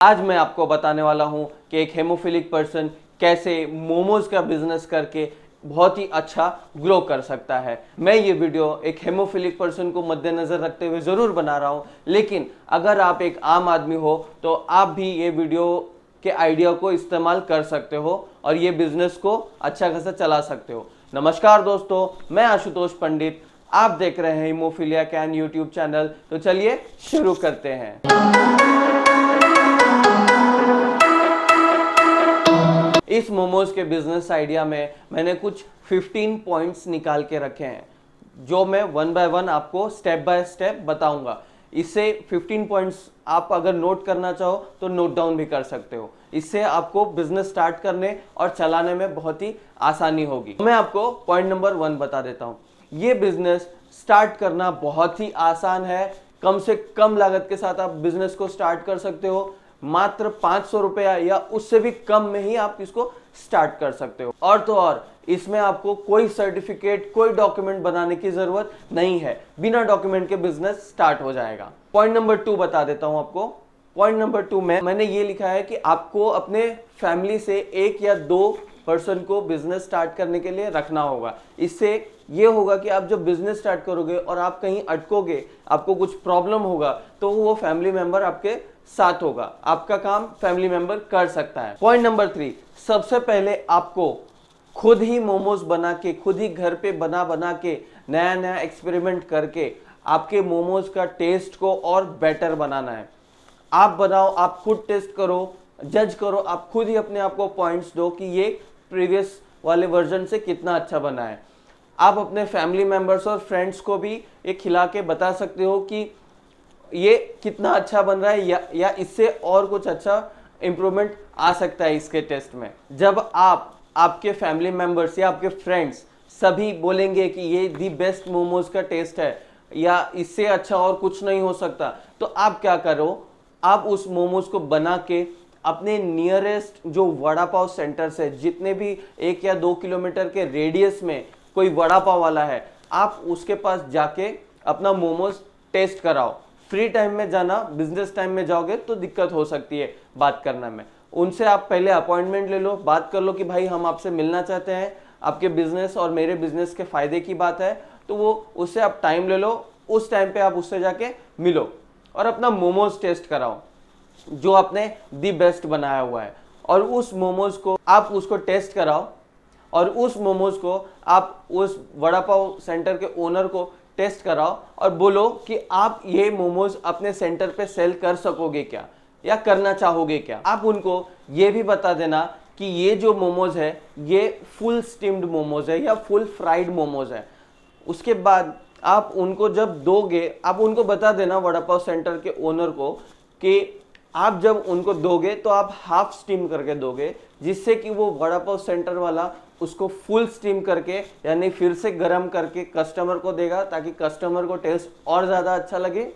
आज मैं आपको बताने वाला हूं कि एक हेमोफिलिक पर्सन कैसे मोमोज का बिजनेस करके बहुत ही अच्छा ग्रो कर सकता है। मैं ये वीडियो एक हेमोफिलिक पर्सन को मद्देनजर रखते हुए जरूर बना रहा हूं, लेकिन अगर आप एक आम आदमी हो तो आप भी ये वीडियो के आइडिया को इस्तेमाल कर सकते हो और ये बिजनेस को अच्छा खासा चला सकते हो। नमस्कार दोस्तों, मैं आशुतोष पंडित, आप देख रहे हैं हेमोफिलिया कैन यूट्यूब चैनल। तो चलिए शुरू करते हैं। इस मोमोज के बिजनेस आइडिया में मैंने कुछ 15 पॉइंट्स निकाल के रखे हैं, जो मैं वन बाय वन आपको स्टेप बाय स्टेप बताऊंगा। इससे 15 पॉइंट्स आप अगर नोट करना चाहो तो नोट डाउन भी कर सकते हो। इससे आपको बिजनेस स्टार्ट करने और चलाने में बहुत ही आसानी होगी। मैं आपको पॉइंट नंबर 1 बता देता हूँ। ये बिजनेस स्टार्ट करना बहुत ही आसान है। कम से कम लागत के साथ आप बिजनेस को स्टार्ट कर सकते हो। मात्र 500 रुपया या उससे भी कम में ही आप इसको स्टार्ट कर सकते हो। और तो और इसमें आपको कोई सर्टिफिकेट, कोई डॉक्यूमेंट बनाने की जरूरत नहीं है। बिना डॉक्यूमेंट के बिजनेस स्टार्ट हो जाएगा। पॉइंट नंबर 2 बता देता हूं आपको। पॉइंट नंबर 2 में मैंने ये लिखा है कि आपको अपने फैमिली से 1 या 2 पर्सन को बिजनेस स्टार्ट करने के लिए रखना होगा। इससे ये होगा कि आप जब बिजनेस स्टार्ट करोगे और आप कहीं अटकोगे, आपको कुछ प्रॉब्लम होगा, तो वो फैमिली मेंबर आपके साथ होगा, आपका काम फैमिली मेंबर कर सकता है। पॉइंट नंबर 3, सबसे पहले आपको खुद ही मोमोज बना के, खुद ही घर पे बना के, नया नया एक्सपेरिमेंट करके आपके मोमोज का टेस्ट को और बेटर बनाना है। आप बनाओ, आप खुद टेस्ट करो, जज करो, आप खुद ही अपने आप को पॉइंट्स दो कि ये प्रीवियस वाले वर्जन से कितना अच्छा बना है। आप अपने फैमिली मेंबर्स और फ्रेंड्स को भी ये खिला के बता सकते हो कि ये कितना अच्छा बन रहा है या इससे और कुछ अच्छा इंप्रूवमेंट आ सकता है इसके टेस्ट में। जब आप, आपके फैमिली मेंबर्स या आपके फ्रेंड्स सभी बोलेंगे कि ये दी बेस्ट मोमोज का टेस्ट है या इससे अच्छा और कुछ नहीं हो सकता, तो आप क्या करो, आप उस मोमोज को बना के अपने नियरेस्ट जो वड़ा पाव सेंटर्स है, जितने भी 1 या 2 किलोमीटर के रेडियस में कोई वड़ा पाव वाला है, आप उसके पास जाके अपना मोमोज टेस्ट कराओ। फ्री टाइम में जाना, बिजनेस टाइम में जाओगे तो दिक्कत हो सकती है बात करने में। उनसे आप पहले अपॉइंटमेंट ले लो, बात कर लो कि भाई हम आपसे मिलना चाहते हैं, आपके बिजनेस और मेरे बिजनेस के फायदे की बात है, तो वो उससे आप टाइम ले लो। उस टाइम पे आप उससे जाके मिलो और अपना मोमोज टेस्ट कराओ जो आपने दी बेस्ट बनाया हुआ है, और उस मोमोज को आप उसको टेस्ट कराओ और उस मोमोज को आप उस वड़ा पाव सेंटर के ओनर को टेस्ट कराओ और बोलो कि आप ये मोमोज अपने सेंटर पे सेल कर सकोगे क्या या करना चाहोगे क्या। आप उनको ये भी बता देना कि ये जो मोमोज है ये फुल स्टीम्ड मोमोज है या फुल फ्राइड मोमोज है। उसके बाद आप उनको जब दोगे, आप उनको बता देना वड़ा पाव सेंटर के ओनर को कि आप जब उनको दोगे तो आप हाफ स्टीम करके दोगे, जिससे कि वो वड़ा पाव सेंटर वाला उसको फुल स्टीम करके यानी फिर से गर्म करके कस्टमर को देगा, ताकि कस्टमर को टेस्ट और ज़्यादा अच्छा लगे।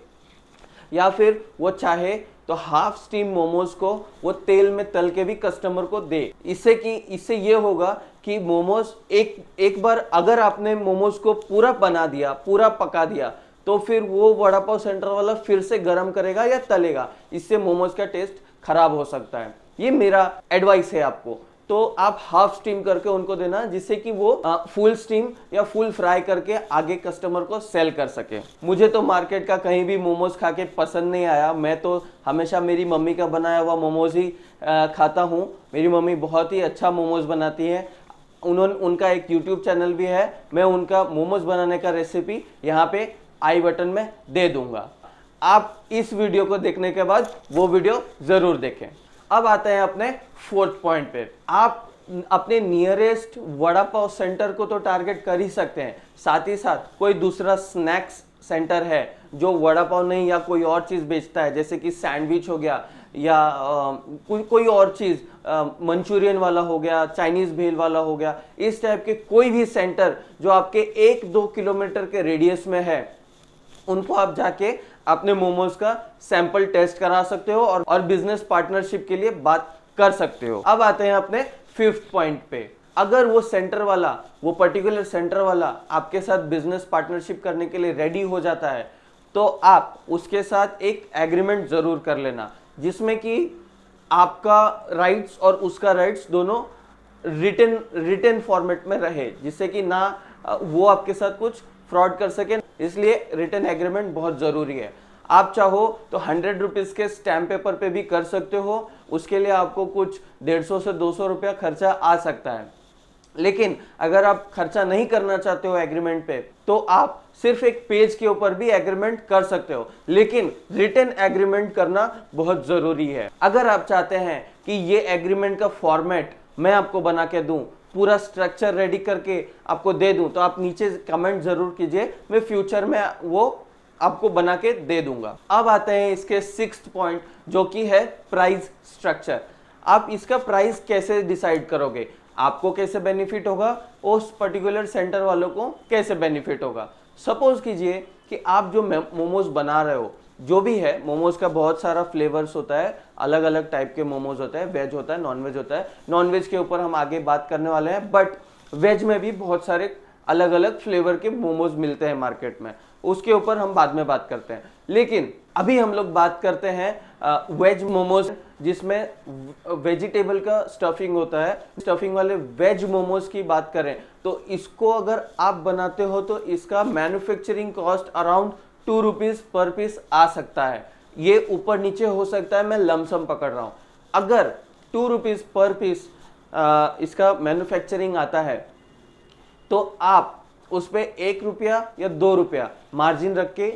या फिर वो चाहे तो हाफ स्टीम मोमोज को वो तेल में तल के भी कस्टमर को दे। इससे ये होगा कि मोमोज एक बार अगर आपने मोमोज को पूरा बना दिया, पूरा पका दिया, तो फिर वो वड़ा पाव सेंटर वाला फिर से गर्म करेगा या तलेगा, इससे मोमोज का टेस्ट खराब हो सकता है। ये मेरा एडवाइस है आपको। तो आप हाफ स्टीम करके उनको देना, जिससे कि वो फुल स्टीम या फुल फ्राई करके आगे कस्टमर को सेल कर सके। मुझे तो मार्केट का कहीं भी मोमोज खा के पसंद नहीं आया। मैं तो हमेशा मेरी मम्मी का बनाया हुआ मोमोज ही खाता हूँ। मेरी मम्मी बहुत ही अच्छा मोमोज बनाती है। उनका एक यूट्यूब चैनल भी है। मैं उनका मोमोज बनाने का रेसिपी यहाँ पे आई बटन में दे दूंगा। आप इस वीडियो को देखने के बाद वो वीडियो जरूर देखें। अब आते हैं अपने 4th पॉइंट पे। आप अपने नियरेस्ट वड़ा पाव सेंटर को तो टारगेट कर ही सकते हैं, साथ ही साथ कोई दूसरा स्नैक्स सेंटर है जो वड़ा पाव नहीं या कोई और चीज़ बेचता है, जैसे कि सैंडविच हो गया या कोई और चीज़, मंचूरियन वाला हो गया, चाइनीज़ भेल वाला हो गया। इस टाइप के कोई भी सेंटर जो आपके 1-2 किलोमीटर के रेडियस में है, उनको आप जाके अपने मोमोज का सैंपल टेस्ट करा सकते हो और बिजनेस पार्टनरशिप के लिए बात कर सकते हो। अब आते हैं अपने 5th पॉइंट पे। अगर वो सेंटर वाला, वो पर्टिकुलर सेंटर वाला आपके साथ बिजनेस पार्टनरशिप करने के लिए रेडी हो जाता है, तो आप उसके साथ एक एग्रीमेंट जरूर कर लेना, जिसमें कि आपका राइट्स और उसका राइट्स दोनों रिटन फॉर्मेट में रहे, जिससे कि ना वो आपके साथ कुछ फ्रॉड कर सके, इसलिए रिटन एग्रीमेंट बहुत जरूरी है। आप चाहो तो 100 रुपीज के स्टैम्प पेपर पे भी कर सकते हो, उसके लिए आपको कुछ 150 से 200 रुपया खर्चा आ सकता है। लेकिन अगर आप खर्चा नहीं करना चाहते हो एग्रीमेंट पे, तो आप सिर्फ एक पेज के ऊपर भी एग्रीमेंट कर सकते हो, लेकिन रिटन एग्रीमेंट करना बहुत जरूरी है। अगर आप चाहते हैं कि ये एग्रीमेंट का फॉर्मेट मैं आपको बना के दूं, पूरा स्ट्रक्चर रेडी करके आपको दे दूं, तो आप नीचे कमेंट जरूर कीजिए, मैं फ्यूचर में वो आपको बना के दे दूंगा। अब आते हैं इसके 6th पॉइंट, जो कि है प्राइस स्ट्रक्चर। आप इसका प्राइस कैसे डिसाइड करोगे, आपको कैसे बेनिफिट होगा, उस पर्टिकुलर सेंटर वालों को कैसे बेनिफिट होगा। सपोज कीजिए कि आप जो मोमोज बना रहे हो, जो भी है, मोमोज का बहुत सारा फ्लेवर्स होता है, अलग अलग टाइप के मोमोज होते हैं, वेज होता है, नॉनवेज होता है। नॉनवेज के ऊपर हम आगे बात करने वाले हैं, बट वेज में भी बहुत सारे अलग अलग फ्लेवर के मोमोज मिलते हैं मार्केट में, उसके ऊपर हम बाद में बात करते हैं। लेकिन अभी हम लोग बात करते हैं वेज मोमोज, जिसमें वेजिटेबल का स्टफिंग होता है। स्टफिंग वाले वेज मोमोज की बात करें तो इसको अगर आप बनाते हो तो इसका manufacturing cost around 2 rupees per piece आ सकता है। ये ऊपर नीचे हो सकता है, मैं लमसम पकड़ रहा हूं। अगर 2 रुपीज पर पीस इसका मैन्युफैक्चरिंग आता है, तो आप उस पर 1 रुपया या 2 रुपया मार्जिन रख के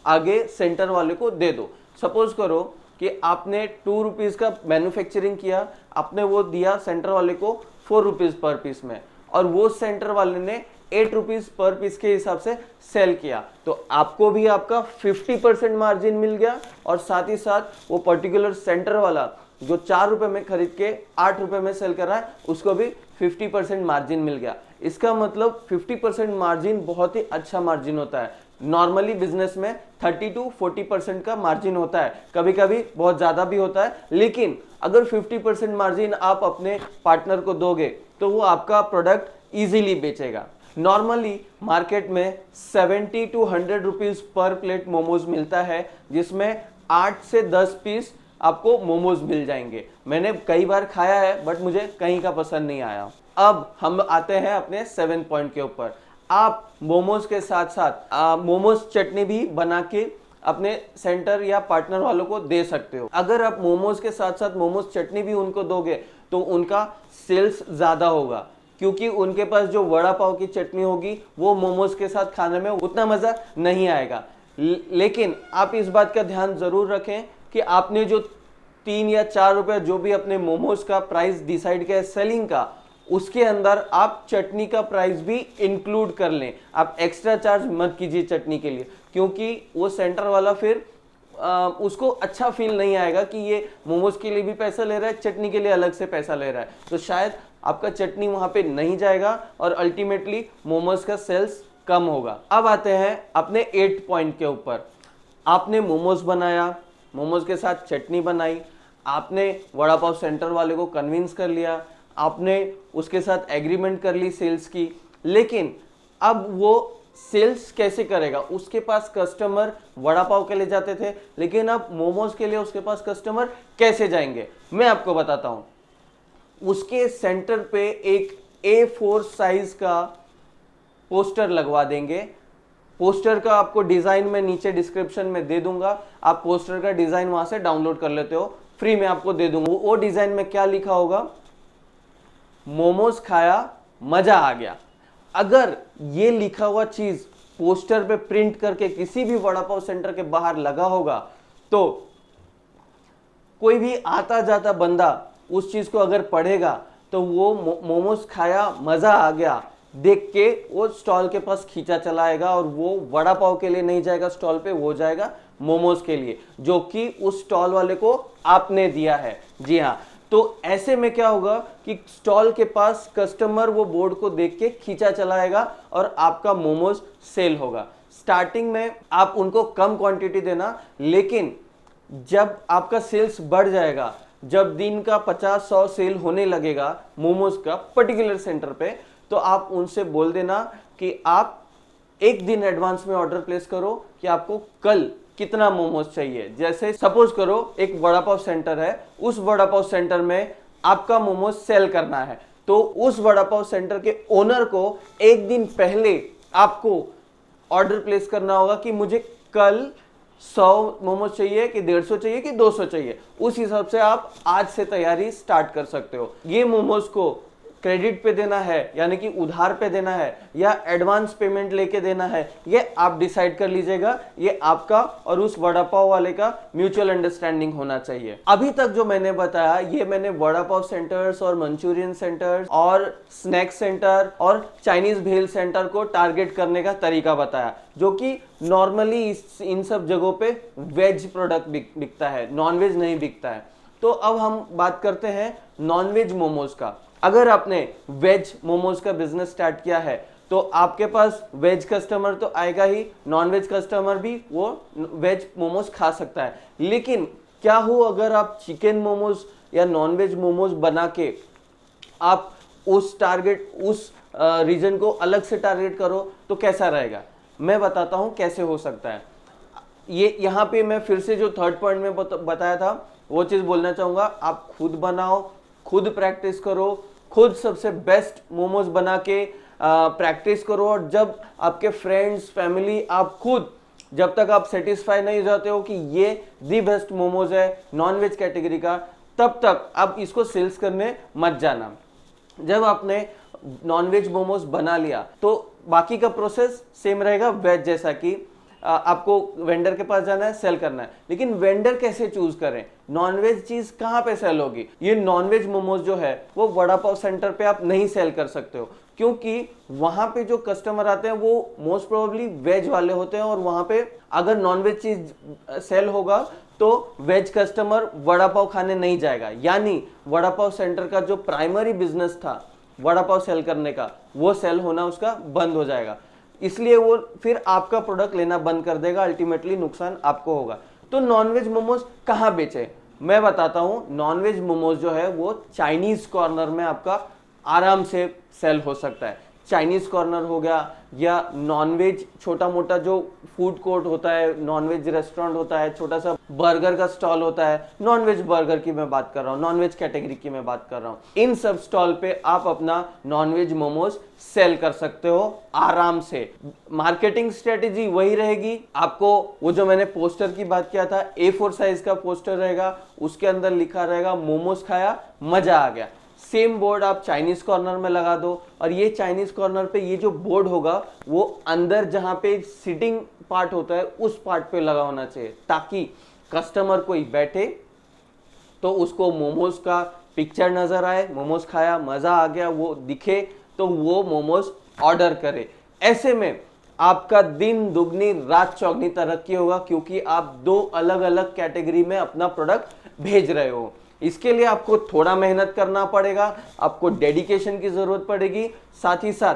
आगे सेंटर वाले को दे दो। सपोज करो कि आपने 2 रुपीज का मैन्युफैक्चरिंग किया, आपने वो दिया सेंटर वाले को 4 रुपीज पर पीस में, और वो सेंटर वाले ने 8 रुपीज पर पीस के हिसाब से सेल किया, तो आपको भी आपका 50% मार्जिन मिल गया, और साथ ही साथ वो पर्टिकुलर सेंटर वाला जो 4 रुपए में खरीद के 8 रुपए में सेल कर रहा है, उसको भी 50% मार्जिन मिल गया। इसका मतलब 50% मार्जिन बहुत ही अच्छा मार्जिन होता है। नॉर्मली बिजनेस में 30 to 40% का मार्जिन होता है, कभी कभी बहुत ज्यादा भी होता है, लेकिन अगर 50% मार्जिन आप अपने पार्टनर को दोगे तो वो आपका प्रोडक्ट इजीली बेचेगा। नॉर्मली मार्केट में 70 to 100 rupees per plate momos मिलता है, जिसमें 8 से 10 पीस आपको मोमोज मिल जाएंगे। मैंने कई बार खाया है, बट मुझे कहीं का पसंद नहीं आया। अब हम आते हैं अपने 7th पॉइंट के ऊपर। आप मोमोज के साथ साथ मोमोज चटनी भी बना के अपने सेंटर या पार्टनर वालों को दे सकते हो। अगर आप मोमोज के साथ साथ मोमोज चटनी भी उनको दोगे तो उनका सेल्स ज्यादा होगा, क्योंकि उनके पास जो वड़ा पाव की चटनी होगी वो मोमोज के साथ खाने में उतना मजा नहीं आएगा। लेकिन आप इस बात का ध्यान जरूर रखें कि आपने जो 3 या 4 रुपए जो भी अपने मोमोज का प्राइस डिसाइड किया है सेलिंग का, उसके अंदर आप चटनी का प्राइस भी इंक्लूड कर लें। आप एक्स्ट्रा चार्ज मत कीजिए चटनी के लिए, क्योंकि वो सेंटर वाला फिर उसको अच्छा फील नहीं आएगा कि ये मोमोज के लिए भी पैसा ले रहा है, चटनी के लिए अलग से पैसा ले रहा है, तो शायद आपका चटनी वहां पे नहीं जाएगा और अल्टीमेटली मोमोज का सेल्स कम होगा। अब आते हैं अपने 8th पॉइंट के ऊपर। आपने मोमोज बनाया, मोमोज के साथ चटनी बनाई, आपने वड़ा पाव सेंटर वाले को कन्विंस कर लिया, आपने उसके साथ एग्रीमेंट कर ली सेल्स की, लेकिन अब वो सेल्स कैसे करेगा? उसके पास कस्टमर वड़ा पाव के लिए जाते थे, लेकिन अब मोमोज के लिए उसके पास कस्टमर कैसे जाएंगे? मैं आपको बताता हूं। उसके सेंटर पे एक A4 साइज का पोस्टर लगवा देंगे। पोस्टर का आपको डिजाइन मैं नीचे डिस्क्रिप्शन में दे दूंगा, आप पोस्टर का डिजाइन वहां से डाउनलोड कर लेते हो, फ्री में आपको दे दूंगा। वो डिजाइन में क्या लिखा होगा? मोमोज खाया, मजा आ गया। अगर ये लिखा हुआ चीज पोस्टर पे प्रिंट करके किसी भी वड़ा पाव सेंटर के बाहर लगा होगा, तो कोई भी आता जाता बंदा उस चीज को अगर पढ़ेगा तो वो मोमोज खाया, मजा आ गया देख के वो स्टॉल के पास खींचा चला आएगा, और वो वड़ा पाव के लिए नहीं जाएगा स्टॉल पे, वो जाएगा मोमोज के लिए, जो कि उस स्टॉल वाले को आपने दिया है। जी हाँ, तो ऐसे में क्या होगा कि स्टॉल के पास कस्टमर वो बोर्ड को देख के खींचा चलाएगा और आपका मोमोज सेल होगा। स्टार्टिंग में आप उनको कम क्वांटिटी देना, लेकिन जब आपका सेल्स बढ़ जाएगा, जब दिन का 50-100 सेल होने लगेगा मोमोज का पर्टिकुलर सेंटर पे, तो आप उनसे बोल देना कि आप एक दिन एडवांस में ऑर्डर प्लेस करो कि आपको कल कितना मोमोज चाहिए। जैसे सपोज करो एक वड़ा पाव सेंटर है, उस वड़ा पाव सेंटर में आपका मोमोज सेल करना है, तो उस वड़ा पाव सेंटर के ओनर को एक दिन पहले आपको ऑर्डर प्लेस करना होगा कि मुझे कल 100 मोमोज चाहिए कि 150 चाहिए कि 200 चाहिए। उस हिसाब से आप आज से तैयारी स्टार्ट कर सकते हो। ये मोमोज को क्रेडिट पे देना है यानी कि उधार पे देना है या एडवांस पेमेंट लेके देना है, ये आप डिसाइड कर लीजिएगा। ये आपका और उस वड़ा पाव वाले का म्यूचुअल अंडरस्टैंडिंग होना चाहिए। अभी तक जो मैंने बताया ये मैंने वड़ा पाव सेंटर्स और मंचूरियन सेंटर्स और स्नैक सेंटर और चाइनीज भेल सेंटर को टारगेट करने का तरीका बताया, जो कि नॉर्मली इन सब जगहों पे वेज प्रोडक्ट बिकता है, नॉनवेज नहीं बिकता है। तो अब हम बात करते हैं नॉनवेज मोमोज का। अगर आपने वेज मोमोज का बिजनेस स्टार्ट किया है तो आपके पास वेज कस्टमर तो आएगा ही, नॉनवेज कस्टमर भी वो वेज मोमोज खा सकता है। लेकिन क्या हो अगर आप चिकन मोमोज या नॉनवेज मोमोज बना के आप उस रीजन को अलग से टारगेट करो तो कैसा रहेगा? मैं बताता हूं कैसे हो सकता है। ये यहाँ पे मैं फिर से जो थर्ड पॉइंट में बताया था वो चीज बोलना चाहूंगा। आप खुद बनाओ, खुद प्रैक्टिस करो, खुद सबसे बेस्ट मोमोज बना के प्रैक्टिस करो। और जब आपके फ्रेंड्स फैमिली आप खुद जब तक आप सेटिस्फाई नहीं जाते हो कि ये दी बेस्ट मोमोज है नॉनवेज कैटेगरी का, तब तक आप इसको सेल्स करने मत जाना। जब आपने नॉनवेज मोमोज बना लिया तो बाकी का प्रोसेस सेम रहेगा वेज जैसा कि आपको वेंडर के पास जाना है, सेल करना है। लेकिन वेंडर कैसे चूज करें? नॉनवेज चीज कहां पे सेल होगी? ये नॉनवेज मोमोज जो है वो वड़ा पाव सेंटर पे आप नहीं सेल कर सकते हो, क्योंकि वहां पे जो कस्टमर आते हैं वो मोस्ट प्रोबेबली वेज वाले होते हैं। और वहां पे अगर नॉनवेज चीज सेल होगा तो वेज कस्टमर वड़ा पाव खाने नहीं जाएगा। यानी वड़ा पाव सेंटर का जो प्राइमरी बिजनेस था वड़ा पाव सेल करने का, वो सेल होना उसका बंद हो जाएगा। इसलिए वो फिर आपका प्रोडक्ट लेना बंद कर देगा, अल्टीमेटली नुकसान आपको होगा। तो नॉनवेज मोमोज कहां बेचे? मैं बताता हूं। नॉनवेज मोमोज जो है वो चाइनीज कॉर्नर में आपका आराम से सेल हो सकता है। चाइनीज कॉर्नर हो गया या नॉनवेज छोटा मोटा जो फूड कोर्ट होता है, नॉनवेज रेस्टोरेंट होता है, छोटा सा बर्गर का स्टॉल होता है, नॉनवेज बर्गर की मैं बात कर रहा हूँ, नॉनवेज कैटेगरी की मैं बात कर रहा हूँ। इन सब स्टॉल पे आप अपना नॉनवेज मोमोज सेल कर सकते हो आराम से। मार्केटिंग स्ट्रेटेजी वही रहेगी। आपको वो जो मैंने पोस्टर की बात किया था, A4 साइज का पोस्टर रहेगा, उसके अंदर लिखा रहेगा मोमोज खाया मजा आ गया। सेम बोर्ड आप चाइनीज कॉर्नर में लगा दो। और ये चाइनीज कॉर्नर पे ये जो बोर्ड होगा वो अंदर जहां पे सिटिंग पार्ट होता है उस पार्ट पे लगा होना चाहिए, ताकि कस्टमर कोई बैठे तो उसको मोमोज का पिक्चर नजर आए, मोमोज खाया मजा आ गया वो दिखे तो वो मोमोज ऑर्डर करे। ऐसे में आपका दिन दुगनी रात चौगनी तरक्की होगा, क्योंकि आप दो अलग अलग कैटेगरी में अपना प्रोडक्ट भेज रहे हो। इसके लिए आपको थोड़ा मेहनत करना पड़ेगा, आपको डेडिकेशन की जरूरत पड़ेगी, साथ ही साथ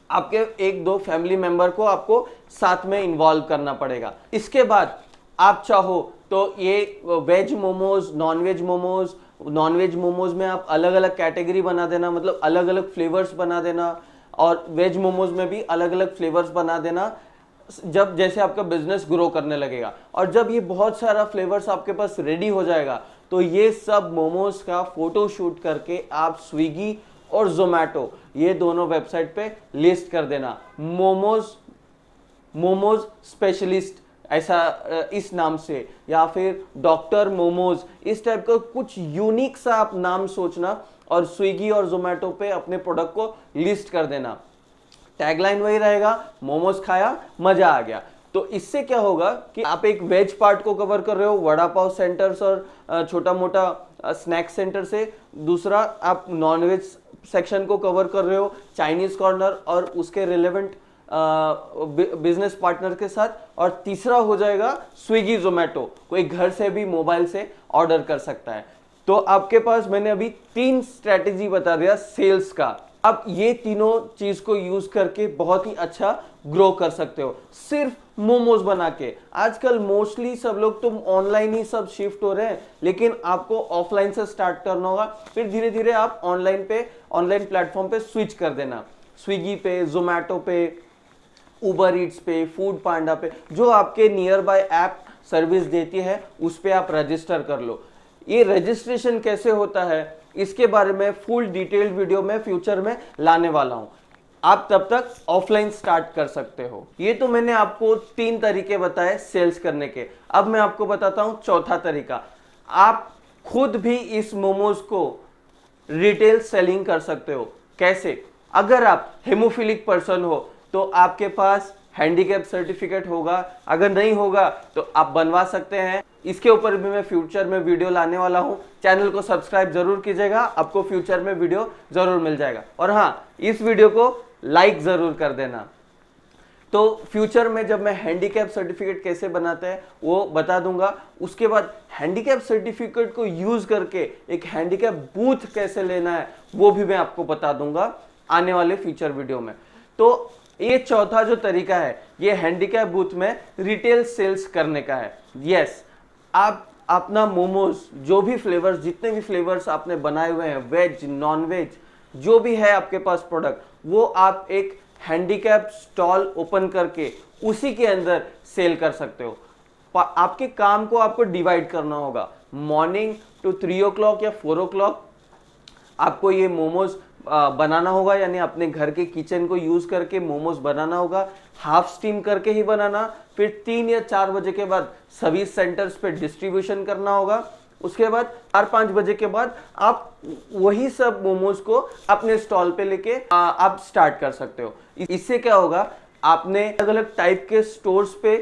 आपके एक दो फैमिली मेंबर को आपको साथ में इन्वॉल्व करना पड़ेगा। इसके बाद आप चाहो तो ये वेज मोमोज, नॉनवेज मोमोज में आप अलग अलग कैटेगरी बना देना, मतलब अलग अलग फ्लेवर्स बना देना, और वेज मोमोज में भी अलग अलग फ्लेवर्स बना देना जब जैसे आपका बिजनेस ग्रो करने लगेगा। और जब ये बहुत सारा फ्लेवर्स आपके पास रेडी हो जाएगा तो ये सब मोमोज का फोटो शूट करके आप स्विगी और जोमैटो ये दोनों वेबसाइट पे लिस्ट कर देना। मोमोज स्पेशलिस्ट ऐसा इस नाम से, या फिर डॉक्टर मोमोज, इस टाइप का कुछ यूनिक सा आप नाम सोचना और स्विगी और जोमैटो पे अपने प्रोडक्ट को लिस्ट कर देना। टैगलाइन वही रहेगा, मोमोज खाया मजा आ गया। तो इससे क्या होगा कि आप एक वेज पार्ट को कवर कर रहे हो वड़ा पाव सेंटर्स और छोटा मोटा स्नैक सेंटर से, दूसरा आप नॉनवेज सेक्शन को कवर कर रहे हो चाइनीज कॉर्नर और उसके रिलेवेंट बिजनेस पार्टनर के साथ, और तीसरा हो जाएगा स्विगी जोमैटो, कोई घर से भी मोबाइल से ऑर्डर कर सकता है। तो आपके पास मैंने अभी 3 स्ट्रेटेजी बता दिया सेल्स का। आप ये तीनों चीज को यूज करके बहुत ही अच्छा ग्रो कर सकते हो सिर्फ मोमोज बना के। आजकल मोस्टली सब लोग तो ऑनलाइन ही सब शिफ्ट हो रहे हैं, लेकिन आपको ऑफलाइन से स्टार्ट करना होगा, फिर धीरे धीरे आप ऑनलाइन प्लेटफॉर्म पे स्विच कर देना। स्विगी पे, जोमैटो पे, उबर ईट्स पे, फूड पांडा पे, जो आपके नियर बाय ऐप सर्विस देती है उस पे आप रजिस्टर कर लो। ये रजिस्ट्रेशन कैसे होता है इसके बारे में फुल डिटेल्ड वीडियो में फ्यूचर में लाने वाला हूं। आप तब तक ऑफलाइन स्टार्ट कर सकते हो। ये तो मैंने आपको 3 तरीके बताए सेल्स करने के। अब मैं आपको बताता हूं चौथा तरीका। आप खुद भी इस मोमोज को रिटेल सेलिंग कर सकते हो। कैसे? अगर आप हेमोफिलिक पर्सन हो तो आपके पास हैंडीकैप सर्टिफिकेट होगा, अगर नहीं होगा तो आप बनवा सकते हैं। इसके ऊपर भी मैं फ्यूचर में वीडियो लाने वाला हूं। चैनल को सब्सक्राइब जरूर कीजिएगा, आपको फ्यूचर में वीडियो जरूर मिल जाएगा। और हाँ, इस वीडियो को लाइक जरूर कर देना। तो फ्यूचर में जब मैं हैंडीकैप सर्टिफिकेट कैसे बनाते हैं वो बता दूंगा। उसके बाद हैंडीकैप सर्टिफिकेट को यूज करके एक हैंडीकैप बूथ कैसे लेना है वो भी मैं आपको बता दूंगा आने वाले फ्यूचर वीडियो में। तो ये चौथा जो तरीका है ये हैंडीकैप बूथ में रिटेल सेल्स करने का है। यस, आप अपना मोमोज जो भी फ्लेवर्स, जितने भी फ्लेवर्स आपने बनाए हुए हैं, वेज नॉन वेज जो भी है आपके पास प्रोडक्ट, वो आप एक हैंडीकैप स्टॉल ओपन करके उसी के अंदर सेल कर सकते हो। आपके काम को आपको डिवाइड करना होगा। मॉर्निंग टू 3 o'clock या 4 o'clock आपको ये मोमोज बनाना होगा, यानी अपने घर के किचन को यूज करके मोमोज बनाना होगा। हाफ स्टीम करके ही बनाना, फिर 3 या 4 बजे के बाद सभी सेंटर्स पे डिस्ट्रीब्यूशन करना होगा। उसके बाद 4-5 बजे के बाद आप वही सब मोमोज को अपने स्टॉल पे लेके आप स्टार्ट कर सकते हो। इससे क्या होगा, आपने अलग अलग टाइप के स्टोर्स पे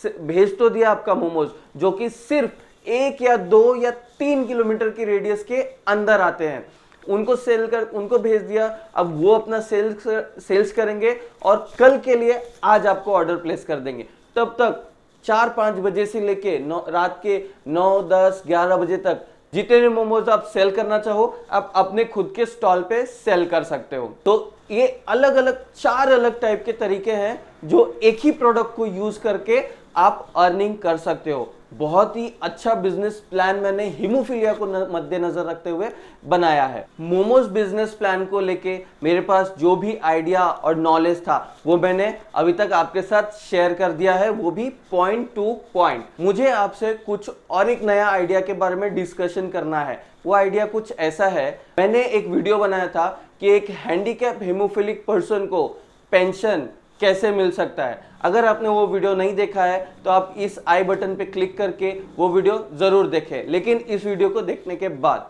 भेज तो दिया आपका मोमोज, जो कि सिर्फ 1 या 2 या 3 किलोमीटर की रेडियस के अंदर आते हैं, उनको भेज दिया। अब वो अपना सेल्स करेंगे और कल के लिए आज आपको ऑर्डर प्लेस कर देंगे। तब तक 4-5 बजे से लेके रात के 9, 10, 11 बजे तक जितने मोमोज आप सेल करना चाहो आप अपने खुद के स्टॉल पे सेल कर सकते हो। तो ये अलग अलग 4 अलग टाइप के तरीके हैं जो एक ही प्रोडक्ट को यूज करके आप अर्निंग कर सकते हो। बहुत ही अच्छा बिजनेस प्लान मैंने हीमोफीलिया को मद्देनजर रखते हुए बनाया है। मोमोज बिजनेस प्लान को लेके मेरे पास जो भी आइडिया और नॉलेज था वो मैंने अभी तक आपके साथ शेयर कर दिया है, वो भी पॉइंट टू पॉइंट। मुझे आपसे कुछ और एक नया आइडिया के बारे में डिस्कशन करना है। वो आइडिया कुछ ऐसा है, मैंने एक वीडियो बनाया था कि एक हैंडीकैप हेमोफिलिक पर्सन को पेंशन कैसे मिल सकता है। अगर आपने वो वीडियो नहीं देखा है तो आप इस आई बटन पे क्लिक करके वो वीडियो जरूर देखें, लेकिन इस वीडियो को देखने के बाद।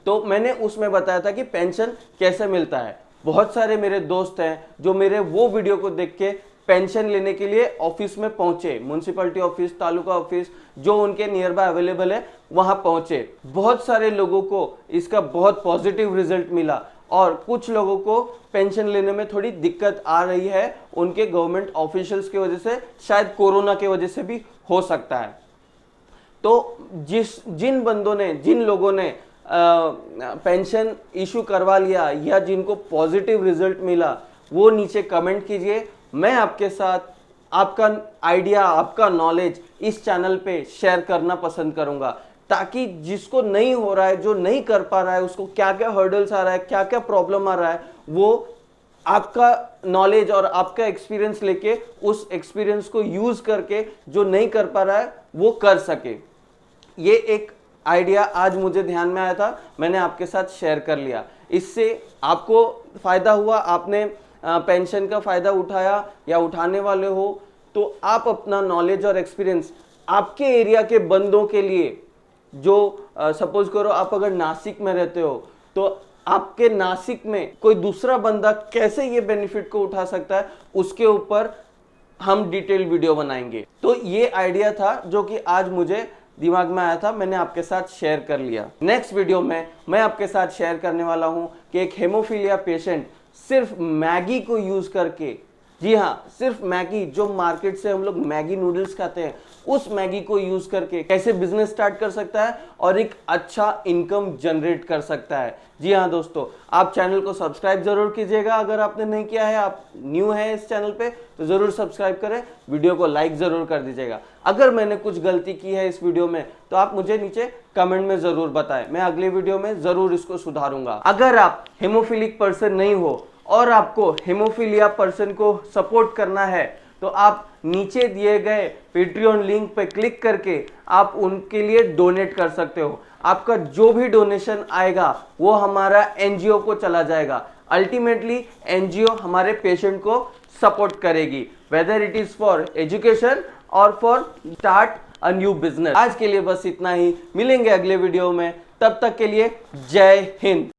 तो मैंने उसमें बताया था कि पेंशन कैसे मिलता है। बहुत सारे मेरे दोस्त हैं जो मेरे वो वीडियो को देख के पेंशन लेने के लिए ऑफिस में पहुंचे, म्युनिसिपैलिटी ऑफिस, तालुका ऑफिस जो उनके नियर बाय अवेलेबल है वहां पहुंचे। बहुत सारे लोगों को इसका बहुत पॉजिटिव रिजल्ट मिला और कुछ लोगों को पेंशन लेने में थोड़ी दिक्कत आ रही है, उनके गवर्नमेंट ऑफिशियल्स की वजह से, शायद कोरोना की वजह से भी हो सकता है। तो जिन लोगों ने पेंशन इशू करवा लिया या जिनको पॉजिटिव रिजल्ट मिला वो नीचे कमेंट कीजिए। मैं आपके साथ आपका आइडिया, आपका नॉलेज इस चैनल पे शेयर करना पसंद करूंगा, ताकि जिसको नहीं हो रहा है, जो नहीं कर पा रहा है, उसको क्या क्या हर्डल्स आ रहा है, क्या क्या प्रॉब्लम आ रहा है, वो आपका नॉलेज और आपका एक्सपीरियंस लेके उस एक्सपीरियंस को यूज करके जो नहीं कर पा रहा है वो कर सके। ये एक आइडिया आज मुझे ध्यान में आया था, मैंने आपके साथ शेयर कर लिया। इससे आपको फायदा हुआ, आपने पेंशन का फायदा उठाया या उठाने वाले हो, तो आप अपना नॉलेज और एक्सपीरियंस आपके एरिया के बंदों के लिए, जो सपोज करो आप अगर नासिक में रहते हो तो आपके नासिक में कोई दूसरा बंदा कैसे ये बेनिफिट को उठा सकता है, उसके ऊपर हम डिटेल वीडियो बनाएंगे। तो ये आइडिया था जो कि आज मुझे दिमाग में आया था, मैंने आपके साथ शेयर कर लिया। नेक्स्ट वीडियो में मैं आपके साथ शेयर करने वाला हूं कि एक हेमोफीलिया पेशेंट सिर्फ मैगी को यूज करके, जी हाँ सिर्फ मैगी, जो मार्केट से हम लोग मैगी नूडल्स खाते हैं, उस मैगी को यूज करके कैसे बिजनेस स्टार्ट कर सकता है और एक अच्छा इनकम जनरेट कर सकता है। जी हाँ दोस्तों, आप चैनल को सब्सक्राइब जरूर कीजिएगा। अगर आपने नहीं किया है, आप न्यू है इस चैनल पे, तो जरूर सब्सक्राइब करें, वीडियो को लाइक जरूर कर दीजिएगा। अगर मैंने कुछ गलती की है इस वीडियो में तो आप मुझे नीचे कमेंट में जरूर बताएं, मैं अगले वीडियो में जरूर इसको सुधारूंगा। अगर आप हेमोफिलिक पर्सन नहीं हो और आपको हेमोफीलिया पर्सन को सपोर्ट करना है तो आप नीचे दिए गए पेट्रियन लिंक पे क्लिक करके आप उनके लिए डोनेट कर सकते हो। आपका जो भी डोनेशन आएगा वो हमारा एनजीओ को चला जाएगा। अल्टीमेटली एनजीओ हमारे पेशेंट को सपोर्ट करेगी, whether it is for education और for start a new business. आज के लिए बस इतना ही, मिलेंगे अगले वीडियो में, तब तक के लिए जय हिंद।